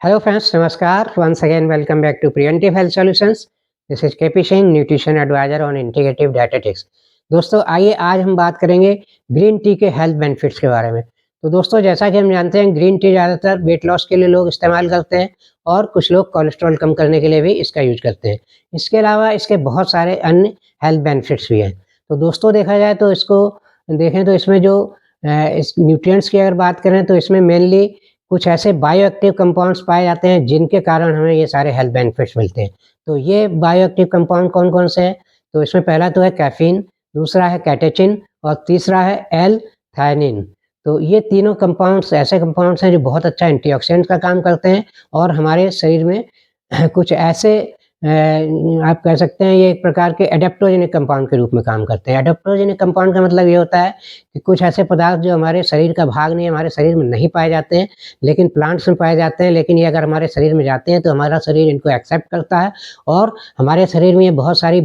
Hello friends, Namaskar. Once again, welcome back to Preventive Health Solutions. This is KP Singh, Nutrition Advisor on Integrative Dietetics. दोस्तों आइए आज हम बात करेंगे green tea के health benefits के बारे में। तो दोस्तों जैसा कि हम जानते हैं ग्रीन टी ज़्यादातर वेट लॉस के लिए लोग इस्तेमाल करते हैं और कुछ लोग कोलेस्ट्रॉल कम करने के लिए भी इसका यूज करते हैं। इसके अलावा इसके बहुत सारे अन्य हेल्थ बेनिफिट्स भी हैं। तो दोस्तों देखा जाए तो इसको देखें तो इसमें जो इस न्यूट्रिएंट्स की अगर बात करें तो इसमें मेनली कुछ ऐसे बायोएक्टिव कंपाउंड्स पाए जाते हैं जिनके कारण हमें ये सारे हेल्थ बेनिफिट्स मिलते हैं। तो ये बायोएक्टिव कंपाउंड कौन-कौन से हैं? तो इसमें पहला तो है कैफ़ीन, दूसरा है कैटेचिन और तीसरा है एल-थायनिन। तो ये तीनों कंपाउंड्स ऐसे कंपाउंड्स हैं जो बहुत अच्छा एंटीऑक्सीडेंट का काम करते हैं और हमारे शरीर में कुछ ऐसे आप कह सकते हैं ये एक प्रकार के एडेप्टोजेनिक कंपाउंड के रूप में काम करते हैं। एडेप्टोजेनिक कंपाउंड का मतलब ये होता है कि कुछ ऐसे पदार्थ जो हमारे शरीर का भाग नहीं है, हमारे शरीर में नहीं पाए जाते हैं, लेकिन प्लांट्स में पाए जाते हैं, लेकिन ये अगर हमारे शरीर में जाते हैं तो हमारा शरीर इनको एक्सेप्ट करता है और हमारे शरीर में ये बहुत सारी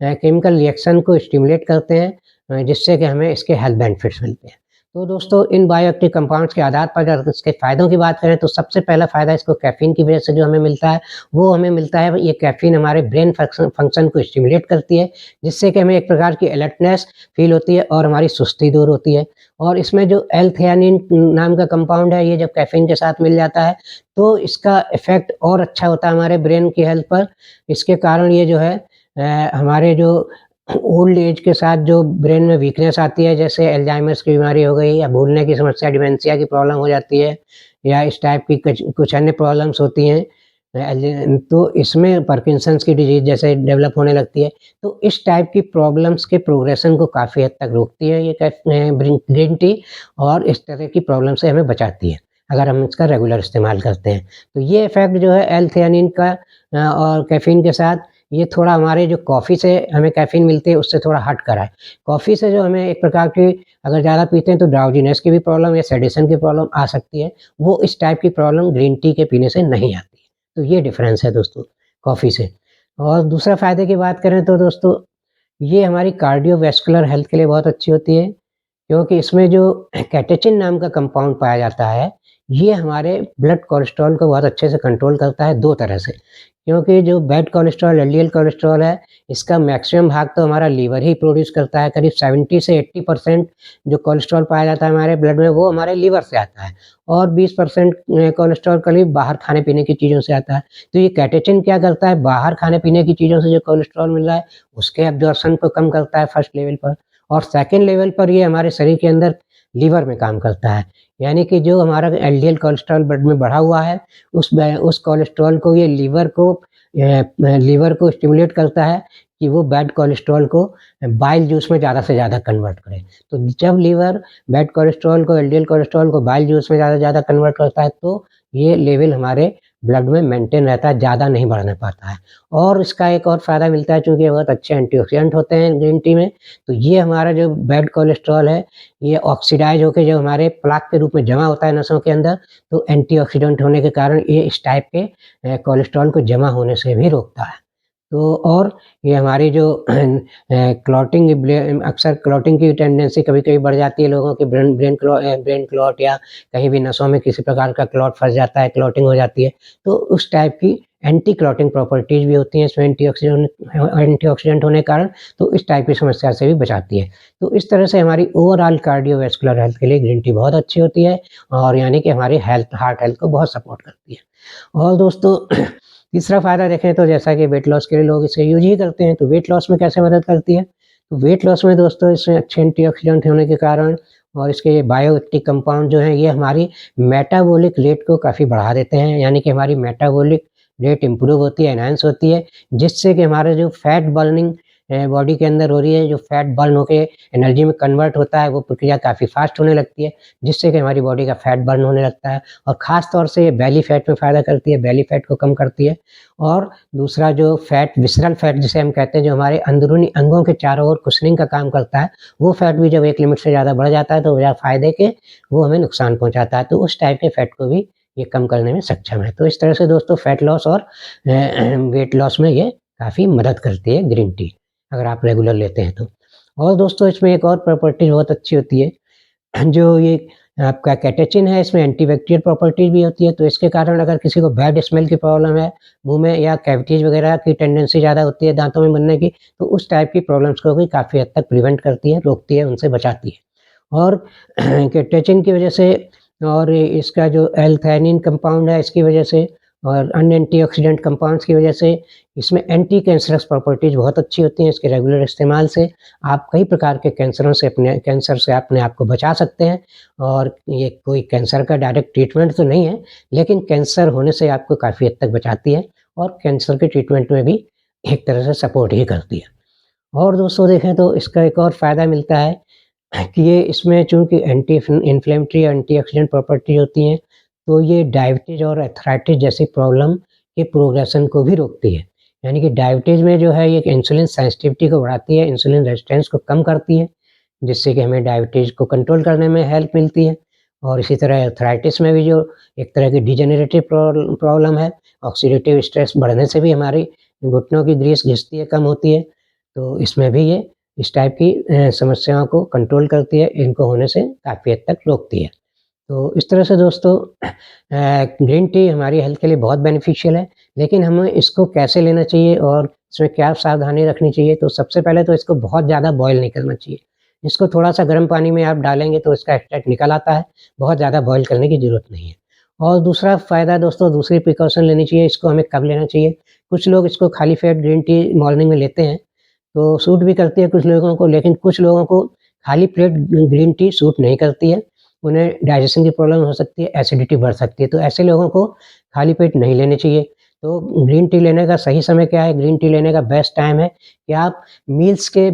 केमिकल रिएक्शन को स्टिमुलेट करते हैं, जिससे कि हमें इसके हेल्थ बेनिफिट्स मिलते हैं। तो दोस्तों इन बायोएक्टिव कंपाउंड्स के आधार पर अगर इसके फ़ायदों की बात करें तो सबसे पहला फ़ायदा इसको कैफ़ीन की वजह से जो हमें मिलता है, वो हमें मिलता है ये कैफ़ीन हमारे ब्रेन फंक्शन को स्टिमुलेट करती है, जिससे कि हमें एक प्रकार की अलर्टनेस फ़ील होती है और हमारी सुस्ती दूर होती है। और इसमें जो एल-थेयानिन नाम का कंपाउंड है, ये जब कैफ़ीन के साथ मिल जाता है, तो इसका इफ़ेक्ट और अच्छा होता है हमारे ब्रेन की हेल्थ पर। इसके कारण ये जो है हमारे जो ओल्ड एज के साथ जो ब्रेन में वीकनेस आती है, जैसे अल्जाइमर्स की बीमारी हो गई या भूलने की समस्या, डिमेंशिया की प्रॉब्लम हो जाती है या इस टाइप की कुछ अन्य प्रॉब्लम्स होती हैं, तो इसमें पार्किंसंस की डिजीज़ जैसे डेवलप होने लगती है। तो इस टाइप की प्रॉब्लम्स के प्रोग्रेशन को काफ़ी हद तक रोकती है ये ग्रीन टी और इस तरह की प्रॉब्लम से हमें बचाती है, अगर हम इसका रेगुलर इस्तेमाल करते हैं। तो ये इफ़ेक्ट जो है एल-थेयानिन का और कैफ़ीन के साथ ये थोड़ा हमारे जो कॉफ़ी से हमें कैफ़ीन मिलती है उससे थोड़ा हट कर है। कॉफ़ी से जो हमें एक प्रकार की अगर ज़्यादा पीते हैं तो ड्राउज़ीनेस की भी प्रॉब्लम या सेडेशन की प्रॉब्लम आ सकती है, वो इस टाइप की प्रॉब्लम ग्रीन टी के पीने से नहीं आती है। तो ये डिफ़रेंस है दोस्तों कॉफ़ी से। और दूसरा फ़ायदे की बात करें तो दोस्तों ये हमारी कार्डियोवैस्कुलर हेल्थ के लिए बहुत अच्छी होती है, क्योंकि इसमें जो कैटेचिन नाम का कंपाउंड पाया जाता है, ये हमारे ब्लड कोलेस्ट्रॉल को बहुत अच्छे से कंट्रोल करता है 2 तरह से। क्योंकि जो बैड कोलेस्ट्रॉल, एलडीएल कोलेस्ट्रॉल है, इसका मैक्सिमम भाग तो हमारा लीवर ही प्रोड्यूस करता है। करीब 70 से 80% जो कोलेस्ट्रॉल पाया जाता है हमारे ब्लड में, वो हमारे लीवर से आता है और 20% कोलेस्ट्रॉल करीब बाहर खाने-पीने की चीज़ों से आता है। तो ये कैटेचिन क्या करता है, बाहर खाने-पीने की चीज़ों से जो कोलेस्ट्रॉल मिल रहा है, उसके एब्ज़ॉर्प्शन को कम करता है फर्स्ट लेवल पर और सेकंड लेवल पर ये हमारे शरीर के अंदर लीवर में काम करता है। यानी कि जो हमारा एलडीएल कोलेस्ट्रॉल ब्लड में बढ़ा हुआ है, उस कोलेस्ट्रॉल को ये लीवर को स्टिमुलेट करता है कि वो बैड कोलेस्ट्रॉल को बाइल जूस में ज़्यादा से ज़्यादा कन्वर्ट करे। तो जब लीवर बैड कोलेस्ट्रॉल को, एलडीएल कोलेस्ट्रॉल को बाइल जूस में ज़्यादा से ज़्यादा कन्वर्ट करता है, तो ये लेवल हमारे ब्लड में मेंटेन रहता है, ज़्यादा नहीं बढ़ने पाता है। और इसका एक और फ़ायदा मिलता है, चूँकि ये बहुत अच्छे एंटीऑक्सीडेंट होते हैं ग्रीन टी में, तो ये हमारा जो बैड कोलेस्ट्रॉल है, ये ऑक्सीडाइज़ होके जो हमारे प्लाक के रूप में जमा होता है नसों के अंदर, तो एंटीऑक्सीडेंट होने के कारण ये इस टाइप के कोलेस्ट्रॉल को जमा होने से भी रोकता है। तो और ये हमारी जो अक्सर क्लॉटिंग की टेंडेंसी कभी-कभी बढ़ जाती है लोगों की, ब्रेन क्लॉट या कहीं भी नसों में किसी प्रकार का क्लॉट फँस जाता है, क्लॉटिंग हो जाती है, तो उस टाइप की एंटी क्लॉटिंग प्रॉपर्टीज़ भी होती हैं इसमें एंटीऑक्सीडेंट होने के कारण, तो इस टाइप की समस्या से भी बचाती है। तो इस तरह से हमारी ओवरऑल कार्डियोवैस्कुलर हेल्थ के लिए ग्रीन टी बहुत अच्छी होती है और यानी कि हमारी हार्ट हेल्थ को बहुत सपोर्ट करती है। और दोस्तों तीसरा फ़ायदा देखें तो जैसा कि वेट लॉस के लिए लोग इसे यूज़ ही करते हैं, तो वेट लॉस में कैसे मदद करती है? तो वेट लॉस में दोस्तों इसमें अच्छे एंटीऑक्सीडेंट होने के कारण और इसके बायोएक्टिव कंपाउंड जो हैं, ये हमारी मेटाबॉलिक रेट को काफ़ी बढ़ा देते हैं, यानी कि हमारी मेटाबॉलिक रेट इम्प्रूव होती है, एनहांस होती है, जिससे कि हमारा जो फैट बर्निंग बॉडी के अंदर हो रही है, जो फैट बर्न होके एनर्जी में कन्वर्ट होता है, वो प्रक्रिया काफ़ी फ़ास्ट होने लगती है, जिससे कि हमारी बॉडी का फैट बर्न होने लगता है और ख़ास तौर से ये बेली फैट में फ़ायदा करती है, बेली फैट को कम करती है। और दूसरा जो फैट, विसरल फैट जिसे हम कहते हैं, जो हमारे अंदरूनी अंगों के चारों ओर कुशनिंग का काम करता है, वो फैट भी जब एक लिमिट से ज़्यादा बढ़ जाता है तो बजाय फ़ायदे के वो हमें नुकसान पहुँचाता है, तो उस टाइप के फैट को भी ये कम करने में सक्षम है। तो इस तरह से दोस्तों फैट लॉस और वेट लॉस में ये काफ़ी मदद करती है ग्रीन टी, अगर आप रेगुलर लेते हैं तो। और दोस्तों इसमें एक और प्रॉपर्टी बहुत अच्छी होती है, जो ये आपका कैटेचिन है, इसमें एंटीबैक्टीरियल प्रॉपर्टीज भी होती है, तो इसके कारण अगर किसी को बैड स्मेल की प्रॉब्लम है, मुंह में या कैविटीज वगैरह की टेंडेंसी ज़्यादा होती है दांतों में बनने की, तो उस टाइप की प्रॉब्लम्स को भी काफ़ी हद तक प्रिवेंट करती है, रोकती है, उनसे बचाती है। और कैटेचिन की वजह से और इसका जो एल-थैनिन कंपाउंड है इसकी वजह से और अन्य एंटीऑक्सीडेंट कंपाउंड्स की वजह से इसमें एंटी कैंसरस प्रॉपर्टीज़ बहुत अच्छी होती हैं। इसके रेगुलर इस्तेमाल से आप कई प्रकार के कैंसर से अपने आप को बचा सकते हैं। और ये कोई कैंसर का डायरेक्ट ट्रीटमेंट तो नहीं है, लेकिन कैंसर होने से आपको काफ़ी हद तक बचाती है और कैंसर के ट्रीटमेंट में भी एक तरह से सपोर्ट ही करती है। और दोस्तों देखें तो इसका एक और फ़ायदा मिलता है कि ये इसमें चूँकि एंटी इन्फ्लेमेटरी एंटीऑक्सीडेंट प्रॉपर्टी होती हैं, तो ये डायबिटीज़ और आर्थराइटिस जैसी प्रॉब्लम के प्रोग्रेशन को भी रोकती है। यानी कि डायबिटीज़ में जो है ये इंसुलिन सेंसिटिविटी को बढ़ाती है, इंसुलिन रेजिस्टेंस को कम करती है, जिससे कि हमें डायबिटीज़ को कंट्रोल करने में हेल्प मिलती है। और इसी तरह आर्थराइटिस में भी जो एक तरह की डिजेनरेटिव प्रॉब्लम है, ऑक्सीडेटिव स्ट्रेस बढ़ने से भी हमारी घुटनों की ग्रीस घिसती है, कम होती है। तो इसमें भी ये इस टाइप की समस्याओं को कंट्रोल करती है, इनको होने से काफ़ी हद तक रोकती है। तो इस तरह से दोस्तों ग्रीन टी हमारी हेल्थ के लिए बहुत बेनिफिशियल है, लेकिन हमें इसको कैसे लेना चाहिए और इसमें क्या सावधानी रखनी चाहिए? तो सबसे पहले तो इसको बहुत ज़्यादा बॉयल नहीं करना चाहिए। इसको थोड़ा-सा गर्म पानी में आप डालेंगे तो इसका एक्सट्रैक्ट निकल आता है, बहुत ज़्यादा बॉयल करने की ज़रूरत नहीं है। और दूसरा फ़ायदा दोस्तों, दूसरी प्रिकॉशन लेनी चाहिए, इसको हमें कब लेना चाहिए? कुछ लोग इसको खाली पेट ग्रीन टी मॉर्निंग में लेते हैं, तो सूट भी करती है कुछ लोगों को, लेकिन कुछ लोगों को खाली पेट ग्रीन टी सूट नहीं करती है। उन्हें डाइजेशन की प्रॉब्लम हो सकती है, एसिडिटी बढ़ सकती है, तो ऐसे लोगों को खाली पेट नहीं लेनी चाहिए। तो ग्रीन टी लेने का सही समय क्या है? ग्रीन टी लेने का बेस्ट टाइम है कि आप मील्स के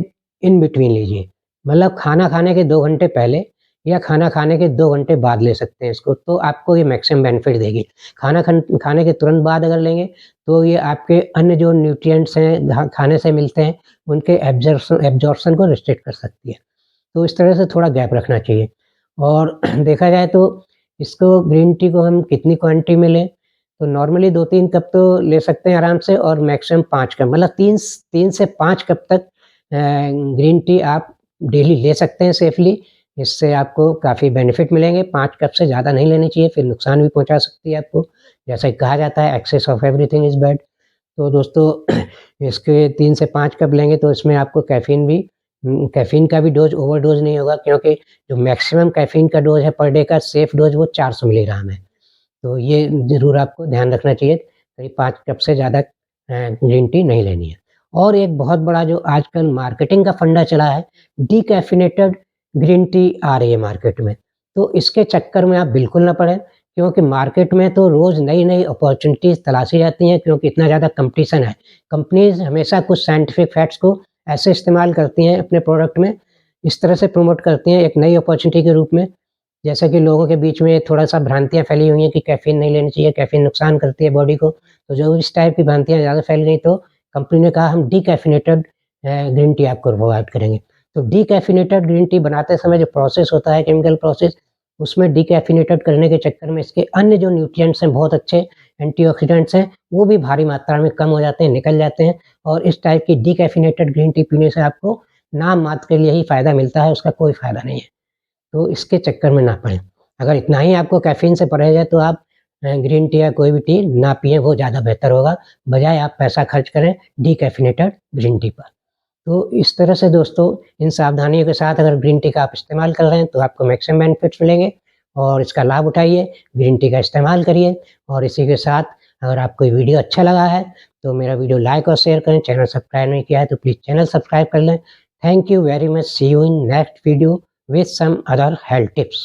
इन बिटवीन लीजिए। मतलब खाना खाने के 2 घंटे पहले या खाना खाने के 2 घंटे बाद ले सकते हैं इसको, तो आपको ये मैक्सिमम बेनिफिट देगी। खाने के तुरंत बाद अगर लेंगे, तो ये आपके अन्य जो न्यूट्रिएंट्स हैं खाने से मिलते हैं, उनके एब्ज़ॉर्प्शन को रिस्ट्रिक्ट कर सकती है। तो इस तरह से थोड़ा गैप रखना चाहिए। और देखा जाए तो इसको ग्रीन टी को हम कितनी क्वांटिटी में लें, तो नॉर्मली 2-3 कप तो ले सकते हैं आराम से और मैक्सिमम 5 कप, मतलब 3 से 5 कप तक ग्रीन टी आप डेली ले सकते हैं सेफ़ली। इससे आपको काफ़ी बेनिफिट मिलेंगे। 5 कप से ज़्यादा नहीं लेनी चाहिए, फिर नुकसान भी पहुँचा सकती है आपको। जैसा कि कहा जाता है, excess of everything is bad. तो दोस्तों इसके 3 से 5 कप लेंगे तो इसमें आपको कैफ़ीन का भी डोज़ ओवरडोज़ नहीं होगा, क्योंकि जो मैक्सिमम कैफ़ीन का डोज़ है पर डे का सेफ़ डोज़ वो 400 मिलीग्राम है। तो ये ज़रूर आपको ध्यान रखना चाहिए, करीब 5 कप से ज़्यादा ग्रीन टी नहीं लेनी है। और एक बहुत बड़ा जो आजकल मार्केटिंग का फंडा चला है, डिकैफ़ीनेटेड ग्रीन टी आ रही है मार्केट में। तो इसके चक्कर में आप बिल्कुल ना पड़ें, क्योंकि मार्केट में तो रोज़ नई-नई अपॉर्च्युनिटीज़ तलाशी जाती हैं, क्योंकि इतना ज़्यादा कॉम्पिटिशन है। कंपनीज़ हमेशा कुछ साइंटिफिक फैक्ट्स को ऐसे इस्तेमाल करती हैं अपने प्रोडक्ट में, इस तरह से प्रमोट करती हैं एक नई अपॉर्च्युनिटी के रूप में, जैसे कि लोगों के बीच में थोड़ा-सा भ्रांतियाँ फैली हुई हैं कि कैफ़ीन नहीं लेनी चाहिए, कैफ़ीन नुकसान करती है बॉडी को। तो जो इस टाइप की भ्रांतियाँ ज़्यादा फैल गई, तो कंपनी ने कहा हम डिकैफ़ीनेटेड ग्रीन टी आपको प्रोवाइड करेंगे। तो डिकैफ़ीनेटेड ग्रीन टी बनाते समय जो प्रोसेस होता है, केमिकल प्रोसेस, उसमें डिकैफ़ीनेटेड करने के चक्कर में इसके अन्य जो न्यूट्रिएंट्स हैं, बहुत अच्छे एंटीऑक्सीडेंट्स हैं, वो भी भारी मात्रा में कम हो जाते हैं, निकल जाते हैं। और इस टाइप की डिकैफ़ीनेटेड ग्रीन टी पीने से आपको नाम मात्र के लिए ही फ़ायदा मिलता है, उसका कोई फ़ायदा नहीं है। तो इसके चक्कर में ना पड़ें। अगर इतना ही आपको कैफ़ीन से परहेज़ है, तो आप ग्रीन टी या कोई भी टी ना पिएँ, वो ज़्यादा बेहतर होगा, बजाय आप पैसा खर्च करें डिकैफ़ीनेटेड ग्रीन टी पर। तो इस तरह से दोस्तों, इन सावधानियों के साथ अगर ग्रीन टी का आप इस्तेमाल कर रहे हैं, तो आपको मैक्सिमम बेनिफिट्स मिलेंगे और इसका लाभ उठाइए, ग्रीन टी का इस्तेमाल करिए। और इसी के साथ अगर आपको ये वीडियो अच्छा लगा है, तो मेरा वीडियो लाइक और शेयर करें। चैनल सब्सक्राइब नहीं किया है, तो प्लीज़ चैनल सब्सक्राइब कर लें। Thank you very much. See you in next video with some other health tips.